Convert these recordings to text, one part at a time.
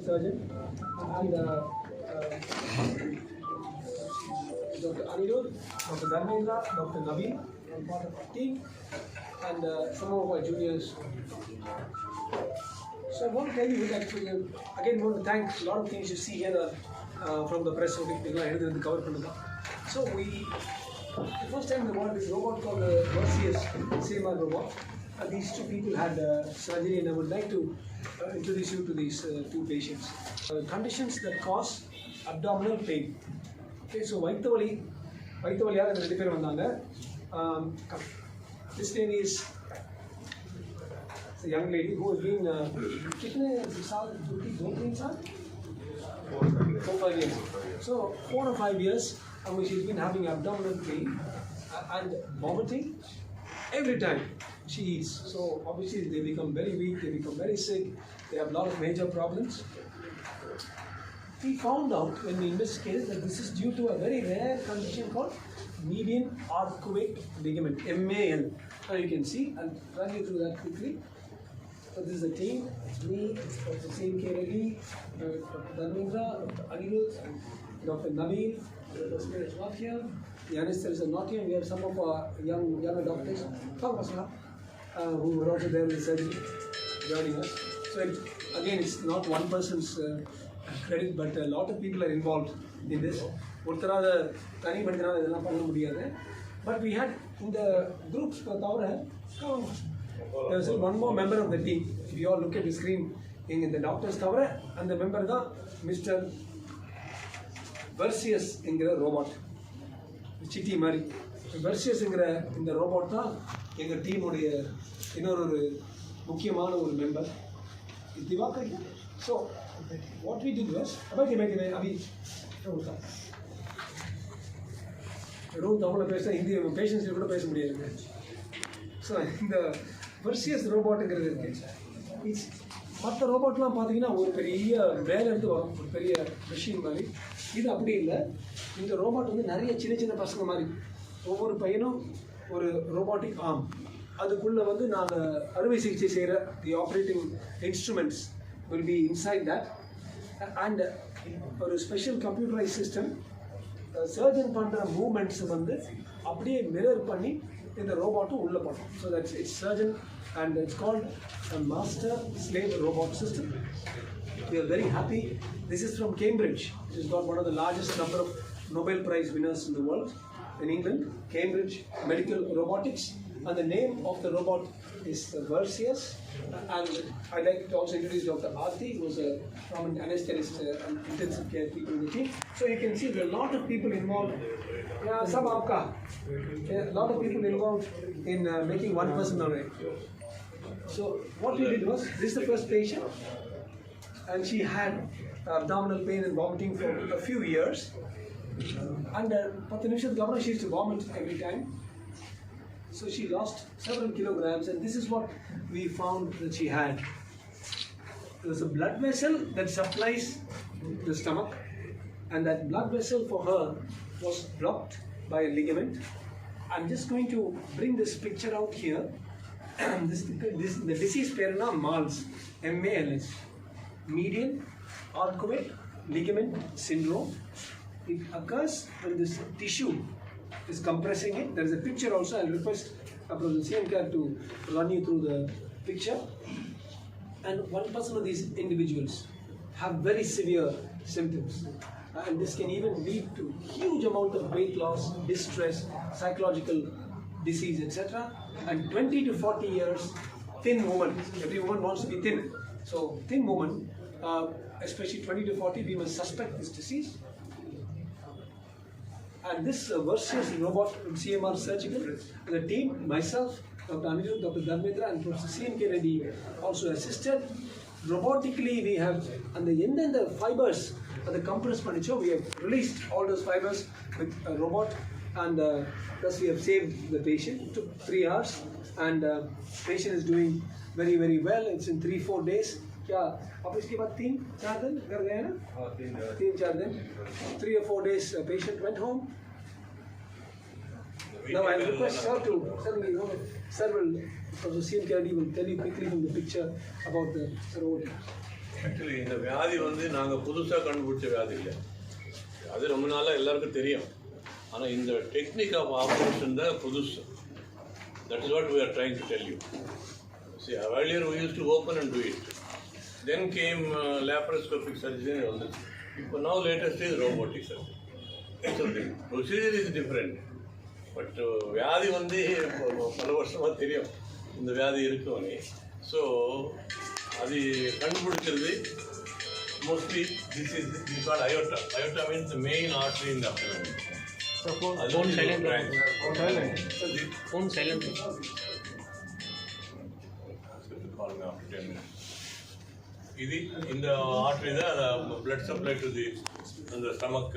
Surgeon and Dr. Anirudh, Dr. Dharmendra, Dr. Naveen, and part of our team, and some of our juniors. So I want to tell you that again, I want to thank a lot of things you see here from the press. So the first time in the world, this robot called the CMR robot. These two people had surgery, and I would like to introduce you to these two patients. Conditions that cause abdominal pain. Okay, so vaittavaliyaga rendu per vandanga. This lady is a young lady who has been kitne saal 2-3 saal 4-5 years. So 4 or 5 years, she's been having abdominal pain and vomiting every time she eats. So obviously they become very weak, they become very sick, they have a lot of major problems. We found out when we investigated that this is due to a very rare condition called median arcuate ligament, MAL. Now you can see, I'll run you through that quickly. So this is the team, it's me, it's Dr. C.M.K. Reddy, Dr. Dharmendra, Dr. Anirudh, and Dr. Naveen. The Smith is not here, the anesthetists are not here. We have some of our younger doctors who were also there in the surgery joining us. So again, it's not one person's credit, but a lot of people are involved in this. But we had in the groups, there was one more member of the team. If you all look at the screen, in the doctor's cover, and the member is Mr. Versius in the robot. Chitty Mari. Versius in the robot, in the team or a member. So, what we did was, so the Versius robot it's மற்ற ரோபோட்லாம் பார்த்தீங்கன்னா ஒரு பெரிய வேலை எடுத்து வரும், ஒரு பெரிய machine மாதிரி. இது அப்படி இல்லை. இந்த ரோபோட் வந்து நிறைய சின்ன சின்ன பசங்க மாதிரி, ஒவ்வொரு பையனும் ஒரு ரோபோட்டிக் ஆர்ம், அதுக்குள்ளே வந்து நாங்கள் அறுவை சிகிச்சை செய்கிற the operating instruments will be inside that and ஒரு ஸ்பெஷல் கம்ப்யூட்டரைஸ் சிஸ்டம் சர்ஜன் பண்ணுற மூமெண்ட்ஸ் வந்து அப்படியே மிரர் பண்ணி இந்த ரோபோட்டும் உள்ளே பண்ணும். So that's it's surgeon and it's called a master slave robot system. We are very happy. This is from Cambridge. It has got one of the largest number of Nobel Prize winners in the world in England, Cambridge Medical Robotics, and the name of the robot is Versius. And I'd like to also introduce Dr. Aarti, who is a prominent anesthetist and intensive care people in the team. So you can see there are a lot of people involved. Yeah, a lot of people involved in making one person away. So what we did was, this is the first patient, and she had abdominal pain and vomiting for a few years. And she used to vomit every time. So she lost several kilograms, and this is what we found that she had. There was a blood vessel that supplies the stomach, and that blood vessel for her was blocked by a ligament. I'm just going to bring this picture out here. The disease perna MALS, MALS, median arcuate ligament syndrome. It occurs when this tissue is compressing it. There is a picture also. I'll request Professor CMK to run you through the picture. And 1% of these individuals have very severe symptoms. And this can even lead to huge amount of weight loss, distress, psychological disease, etc. And 20 to 40 years, thin woman. Every woman wants to be thin. So thin woman, especially 20 to 40, we must suspect this disease. And this Versius robot from CMR Surgical, the team, myself, Dr. Anirudh, Dr. Dharmendra, and Professor C.M.K. Reddy also assisted. Robotically, we have, and the fibers of the compressed furniture, we have released all those fibers with a robot, and thus we have saved the patient. It took 3 hours, and the patient is doing very, very well. It's in 3-4 days. अब इसके बाद 3-4 दिन घर गए ना? 3-4 दिन. 3 or 4 days, patient went home. Now I request sir to sir will from the CM Kennedy will tell you quickly from the picture about the robotic. Actually இந்த வியாதி வந்து நாங்கள் புதுசாக கண்டுபிடிச்ச வியாதி இல்லை, அது ரொம்ப நாளாக எல்லாருக்கும் தெரியும். ஆனால் இந்த டெக்னிக் ஆஃப் ஆப்ரேஷன் தான் புதுசு. That is what we are trying to tell you. See, earlier we used to open and do it. Then came laparoscopic surgery. But now latest is robotic surgery. So the procedure is different. But வியாதி வந்து பல வருஷமாக தெரியும் இந்த வியாதி இருக்குன்னு. So அது கண்டுபிடிக்கிறது mostly this is called aorta. Aorta means the main artery in the abdomen. So phone silent. Phone silent. Call me after 10 minutes. இது இந்த ஆர்டரி தான் blood supply to the அந்த stomach,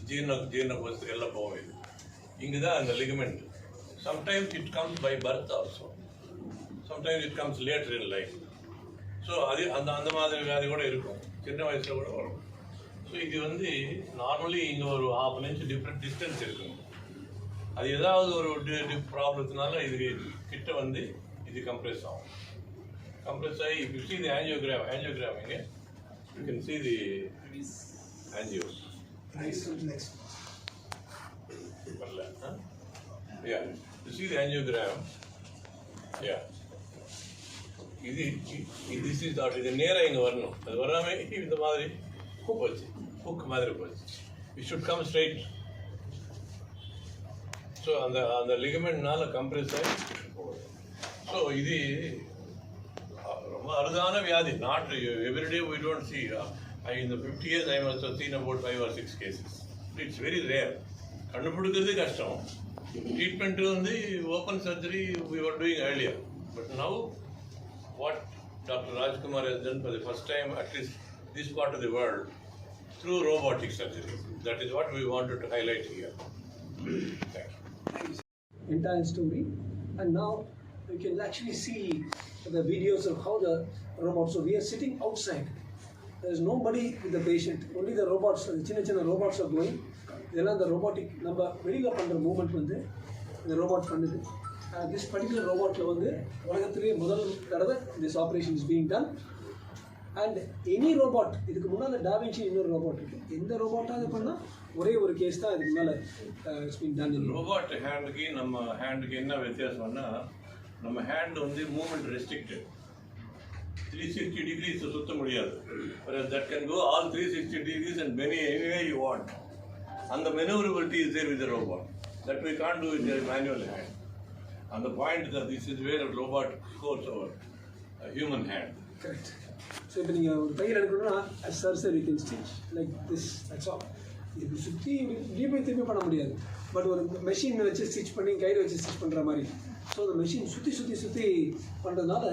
ஜீரண பஸ்து எல்லாம் போகும். இது இங்கே தான் அந்த ligament. Sometimes it comes by birth also. Sometimes it comes later in life. So அது அந்த மாதிரி வியாதி கூட இருக்கும், சின்ன வயசில் கூட வரும். ஸோ இது வந்து நார்மலி இங்கே ஒரு ½ inch டிஃப்ரெண்ட் டிஸ்டன்ஸ் இருக்குங்க. அது ஏதாவது ஒரு ப்ராப்ளத்தினால இது கிட்ட வந்து இது கம்ப்ரெஸ் ஆகும். கம்ப்ரெஸ் ஆகி if you see the angiogram இங்கே you can see the angios. Next. வரல? Yeah, you see the angiogram. Yeah. this is that இது நேராக இங்கே வரணும், அது வராமல் இந்த மாதிரி போச்சு, ஹுக் மாதிரி போச்சு. it should come straight. So அந்த லிகமெண்ட்னால கம்ப்ரெஸ் ஆகி போகுது. ஸோ இது ரொம்ப அருதான வியாதி. Not everyday we don't see. In the 50 years I must have seen about 5 or 6 cases. It's very rare. கண்டுபிடிக்கிறது கஷ்டம். ட்ரீட்மெண்ட் வந்து open surgery we were doing earlier. But now what Dr. Rajkumar has done for the first time, at least this part of the world, through robotic surgery. That is what we wanted to highlight here. Thank you. Entire story, and now you can actually see the videos of how the robots. So we are sitting outside. There is nobody with the patient. Only the robots. The chinna robots are going. இதெல்லாம் the robotic நம்ம வெளியில் பண்ணுற moment வந்து இந்த robot பண்ணுது. This particular ரோபாட்டில் வந்து உலகத்திலேயே முதல் தடவை this operation is being ton. And any robot, இதுக்கு முன்னால் டாவின்சி இன்னொரு ரோபாட் இருக்குது, எந்த ரோபாட்டாக பண்ணால் ஒரே ஒரு கேஸ் தான் இதுக்கு மேலே இட்ஸ் பீன் டன். ரோபாட் ஹேண்டுக்கு நம்ம ஹேண்டுக்கு என்ன வித்தியாசம்னா, நம்ம ஹேண்ட் வந்து மூமெண்ட் ரெஸ்ட்ரிக்டட். 360 degrees சுற்ற முடியாது. That can go all 360 degrees and many anywhere you want. And the maneuverability is there with the robot. That we can't do with the manual hand. And the point that this is where a robot scores over a human hand. Correct. So இப்போ நீங்கள் ஒரு தையல் எடுக்கணும்னா as sir you can stitch like this, that's all. இது சுற்றி திருப்பி பண்ண முடியாது. பட் ஒரு மெஷின் வச்சு ஸ்டிச் பண்ணி கையில் வச்சு ஸ்டிச் பண்ணுற மாதிரி. ஸோ அந்த மெஷின் சுற்றி பண்ணுறதுனால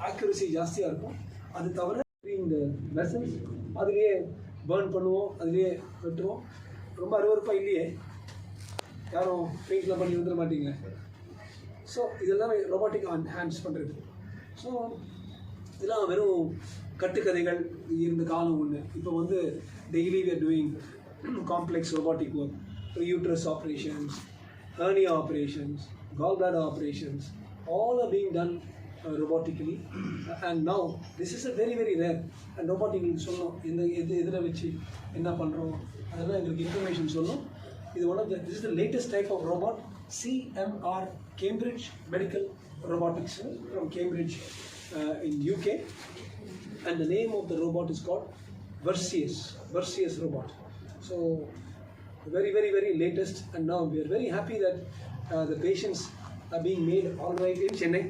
ஆக்யூரசி ஜாஸ்தியாக இருக்கும். அது தவிர இந்த வெசல்ஸ் அதுலேயே பேர்ன் பண்ணுவோம், அதுலேயே வெட்டுவோம். ரொம்ப அருவருப்பாக இல்லையே, யாரும் பெயிண்ட்லாம் பண்ணி வந்துட மாட்டீங்க. ஸோ இதெல்லாம் ரோபாட்டிக் ஹேண்ட்ஸ் பண்ணுறது. ஸோ இதெல்லாம் வெறும் கட்டுக்கதைகள் இருந்த காலம் ஒன்று. இப்போ வந்து daily we are doing complex robotic work, uterus operations, hernia operations, gallbladder operations, all are being done robotically. And now this is a very very rare. And robotic சொல்லணும் இந்த இதில் வச்சு என்ன பண்ணுறோம் அதெல்லாம் எங்களுக்கு இன்ஃபர்மேஷன் சொல்லணும். இது this is the latest type of robot, CMR, Cambridge Medical Robotics from Cambridge in UK. And the name of the robot is called Vascular robot. So very very very latest. And now we are very happy that the patients are being made all right in Chennai.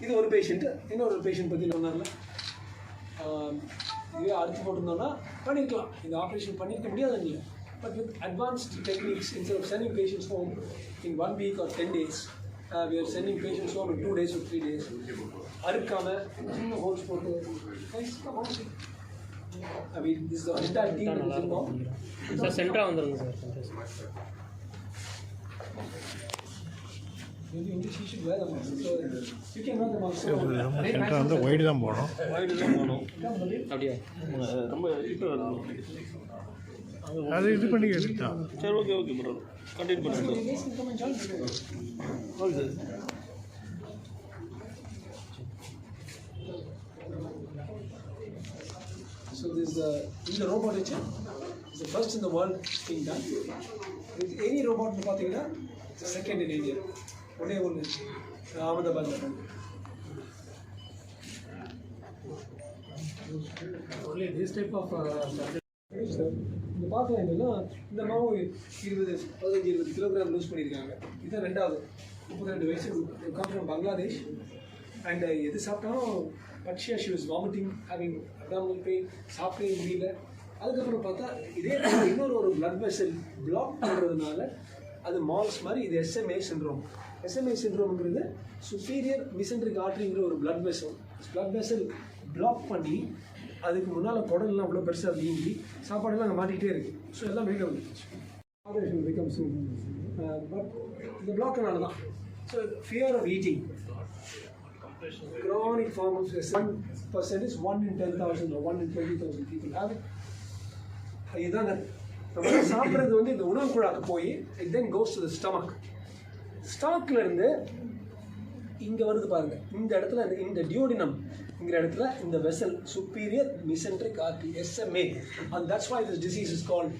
இது ஒரு patient, இன்னொரு patient பற்றி சொன்னார்ல, இதுவே அறுத்து போட்டிருந்தோன்னா பண்ணியிருக்கலாம், இந்த operation பண்ணியிருக்க முடியாது இல்லை. But with advanced techniques, instead of sending patients home in 1 week or 10 days, we are sending patients home in 2 days or 3 days. அறுக்காமல் சின்ன ஹோல்ஸ் போட்டு I mean, this is the entire team that is involved. Sir சென்டராக வந்துருங்க sir. Maybe English you should wear them also. So you can wear them also. Centre வந்து wide தான் போகணும். அப்படியா? ரொம்ப அது இது பண்ணிக்கிட்டா சரி ஓகே ப்ரோ கண்டினியூ பண்ணுங்க You guys can come and join me. Okay sir So this in the robotics is the first in the world being done. With any robot பார்த்தீங்கன்னா second in India. ஒன்னே ஒன்று அகமதாபாத்ல பண்ணு. Only this type of இந்த பார்க்கலாம் என்னன்னா இந்த மாவு 15-20 kilogram loose பண்ணியிருக்காங்க. இது ரெண்டாவது 32 வயசு come from Bangladesh and எது சாப்பிட்டாலும் பட்சியா she was vomiting, having abdominal pain, சாப்பிடவே முடியல. அதுக்கப்புறம் பார்த்தா இதே இன்னொரு பிளட் வெசல் பிளாக் பண்ணுறதுனால அது மால்ஸ் மாதிரி இது SMA சிண்ட்ரோம். SMA சிண்ட்ரோம்ங்கிறது சுப்பீரியர் மிசென்ட்ரிக் ஆர்டரிங்கிற ஒரு பிளட் வெசல் பிளாக் பண்ணி அதுக்கு முன்னால் குடல்லாம் அவ்வளோ பெருசாக வீங்கி சாப்பாடெல்லாம் அங்கே மாட்டிக்கிட்டே இருக்குது. ஸோ எல்லாம் வெளியில் வந்துடுச்சு. ஆபரேஷன் பிகம் சூன் பட் இந்த பிளாக்னால தான். So fear of eating chronic form of 1% is 1 in 10,000 or 1 in 20,000 people have it. இதுதாங்க நம்ம சாப்பிட்றது வந்து இந்த உணவு குழாக்கு போய் it then goes to the stomach. ஸ்டமக்கில் இருந்து இங்கே வருது பாருங்க, இந்த இடத்துல இந்த டியோடினம்ங்கிற இடத்துல இந்த vessel superior mesenteric artery SMA, and that's why this disease is called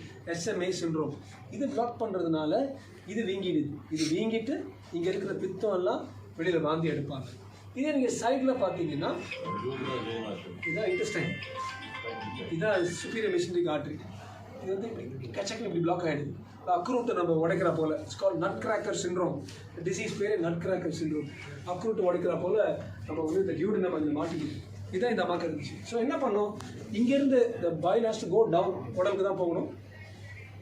SMA syndrome. இது பிளாக் பண்ணுறதுனால இது வீங்கிடுது. இது வீங்கிட்டு இங்கே இருக்கிற பித்தம் எல்லாம் வெளியில் வாந்தி எடுப்பாங்க. இதே நீங்கள் சைடில் பார்த்தீங்கன்னா இதுதான் இன்டெஸ்டைன், இதுதான் சுப்பீரியர் மிசென்ட்ரிக் ஆர்டரி. இது வந்து இப்படி கச்சக்கில் இப்படி பிளாக் ஆகிடுது. அக்ரூட்டை நம்ம உடைக்கிற போல் it's call nut cracker syndrome. Disease பேர் நட் கிராக்கர் சிண்ட்ரோம். அக்ரூட்டை உடைக்கிற போல் நம்ம வந்து இந்த டியூடினம் அதில் மாட்டிக்கிது. இதுதான் இந்த அம்மாக்கு இருந்துச்சு. ஸோ என்ன பண்ணோம், இங்கேருந்து இந்த boil has to go down, உடலுக்கு தான் போகணும்.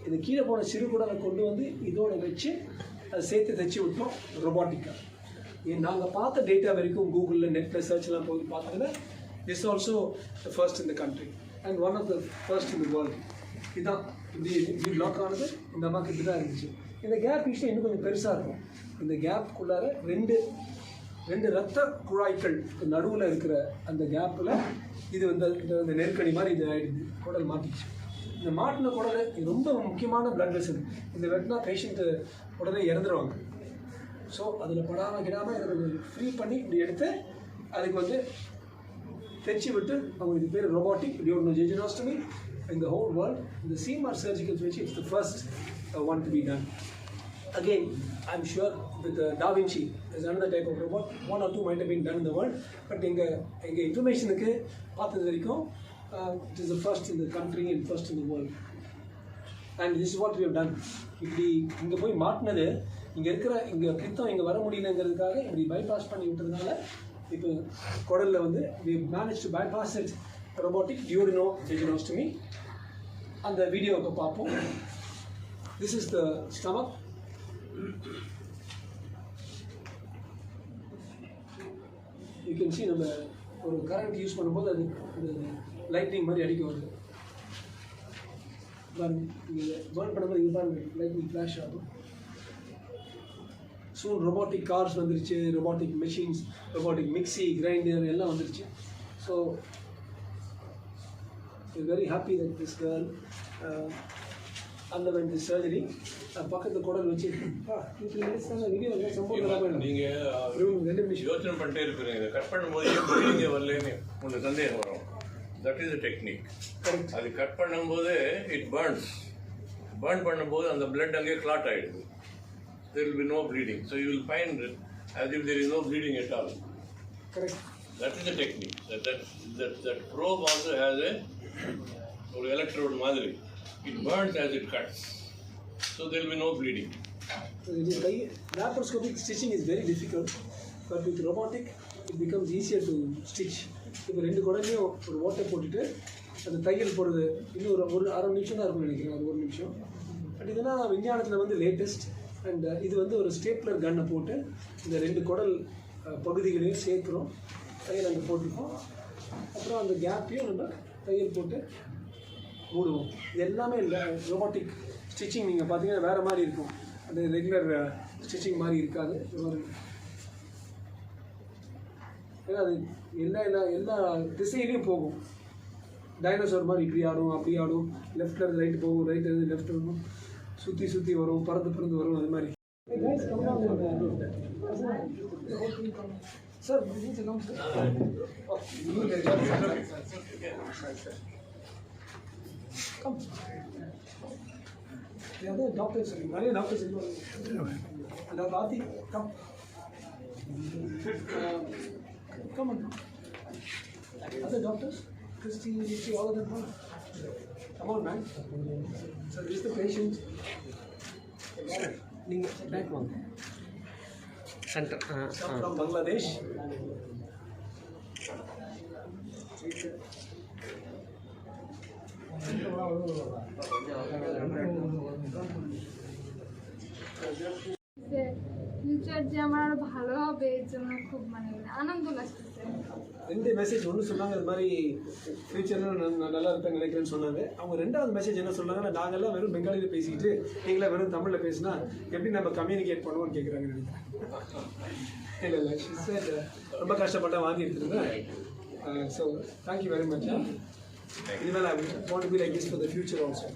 இது கீழே போன சிறு குடலை கொண்டு வந்து இதோட வச்சு அதை சேர்த்து தைச்சி விட்டோம் ரொபாட்டிக்காக. நாங்கள் பார்த்த டேட்டா வரைக்கும் கூகுளில் நெட்டில் சர்ச்லாம் போய் பார்த்தீங்கன்னா is also the first in the country and one of the first in the world. இதுதான் இப்படி பிளாக் ஆனது இந்த அம்மாவுக்கு இப்படி தான் இருந்துச்சு. இந்த கேப் யூஸ்வலி இன்னும் கொஞ்சம் பெருசாக இருக்கும். இந்த கேப்புக்குள்ளார ரெண்டு ரத்த குழாய்கள் நடுவில் இருக்கிற அந்த கேப்பில் இது வந்து இந்த நெருக்கடி மாதிரி இது ஆகிடுது, குடல் மாட்டிச்சு. இந்த மாட்டின குடல் இது ரொம்ப முக்கியமான பிளட் வெசல். இந்த வெட்டினா பேஷண்ட்டு உடனே இறந்துருவாங்க. ஸோ அதில் படாமல் கிடாமல் இதை கொஞ்சம் ஃப்ரீ பண்ணி இப்படி எடுத்து அதுக்கு வந்து தைச்சி விட்டு அவங்க இது பேர் robotic டியோடினோஜெஜினோஸ்டமி in the whole world. The CMR surgical which is the first one to be done. Again, I'm sure with the Da Vinci, there's another type of robot. 1 or 2 might have been done in the world, but எங்க informationக்கு பார்த்தது வரைக்கும் it is the first in the country and first in the world. And this is what we have done. இப்படி இங்கே போய் மாட்டினது இங்கே பித்தம் இங்கே வர முடியலங்கிறதுக்காக இப்படி பைபாஸ் பண்ணி விட்டதுனால இப்போ குடலில் வந்து we managed to bypass it. Robotic duodenojejunectomy. அந்த வீடியோவை பார்ப்போம். This is the stomach. You can see நம்ம ஒரு கரண்ட் யூஸ் பண்ணும்போது அது லைட்னிங் மாதிரி அடிக்க வருது. பர்ன் பண்ணும்போது இது பாருங்க லைட்னிங் ஃப்ளாஷ் ஆகும். ஸோ ரொபாட்டிக் கார்ஸ் வந்துருச்சு, robotic machines, robotic mixie, grinder எல்லாம் வந்துருச்சு. So we're very happy that this girl underwent this surgery. பக்கத்து குடல் வச்சு வீடியோ யோசனை பண்ணிட்டே இருப்பீங்க. இதை கட் பண்ணும்போது ப்ளீடிங்கே வரலன்னு உங்களுக்கு சந்தேகம் வரும். That is the technique. அது கட் பண்ணும்போது இட் பர்ன் பண்ணும்போது அந்த பிளட் அங்கே கிளாட் ஆகிடுது. there will be no bleeding. So you will find as if there is no bleeding at all. Correct. That is the technique. That probe also has a electrode மாதிரி. It burns as it cuts. So there will be no bleeding. Laparoscopic stitching is very difficult, but with robotic it becomes easier to stitch. இப்போ 2 குடலையும் ஒரு ஓட்டை போட்டுட்டு அந்த தையல் போடுறது இன்னும் ஒரு அரை நிமிஷம் தான் இருக்கும்னு நினைக்கிறேன், அது 1 நிமிஷம். பட் இதெல்லாம் விஞ்ஞானத்தில் வந்து லேட்டஸ்ட். அண்ட் இது வந்து ஒரு ஸ்டேப்லர் கன்னை போட்டு இந்த 2 குடல் பகுதிகளையும் சேர்க்குறோம், தையல் அங்கே போட்டிருக்கோம். அப்புறம் அந்த கேப்பையும் நம்ம தையல் போட்டு மூடுவோம். இது எல்லாமே இல்லை ரோபோட்டிக் ஸ்டிச்சிங். நீங்கள் பார்த்தீங்கன்னா வேறு மாதிரி இருக்கும், அந்த ரெகுலர் ஸ்டிச்சிங் மாதிரி இருக்காது. ஏன்னா அது எல்லா திசையிலையும் போகும். டைனோசர் மாதிரி இப்படி ஆடும் அப்படி ஆடும், லெஃப்ட்ல இருந்து ரைட்டு போகும், ரைட்டு இருந்து லெஃப்ட் வரும், சுற்றி சுற்றி வரும், பறந்து வரும், அது மாதிரி. Sir, this is a long sir. Oh, you will get it. Come. The other doctors, many doctors involved. And Rati, come. Come on. Other doctors, Christy, Rishi, all of them. Come on, man. So this is the patient. Back one. Center. Come from Bangladesh. Future যে আমার আরো ভালো হবে এর জন্য খুব মানে আনন্দ লাগতেছে. ரெண்டு மெசேஜ் ஒன்று சொன்னாங்க, இது மாதிரி ஃபியூச்சரில் நான் நல்லா இருப்பேன் நினைக்கிறேன்னு சொன்னாங்க. அவங்க ரெண்டாவது மெசேஜ் என்ன சொன்னாங்கன்னா, நாங்கள்லாம் வெறும் பெங்காலியில் பேசிக்கிட்டு நீங்களாம் வெறும் தமிழில் பேசினா எப்படி நம்ம கம்யூனிகேட் பண்ணுவோம்னு கேட்குறாங்க நினைக்கிறேன். இல்லை ரொம்ப கஷ்டப்பட்டேன், வாங்கி எடுத்துருந்தேன். So thank you very much. இனிமேல் I want to be like this for the future also.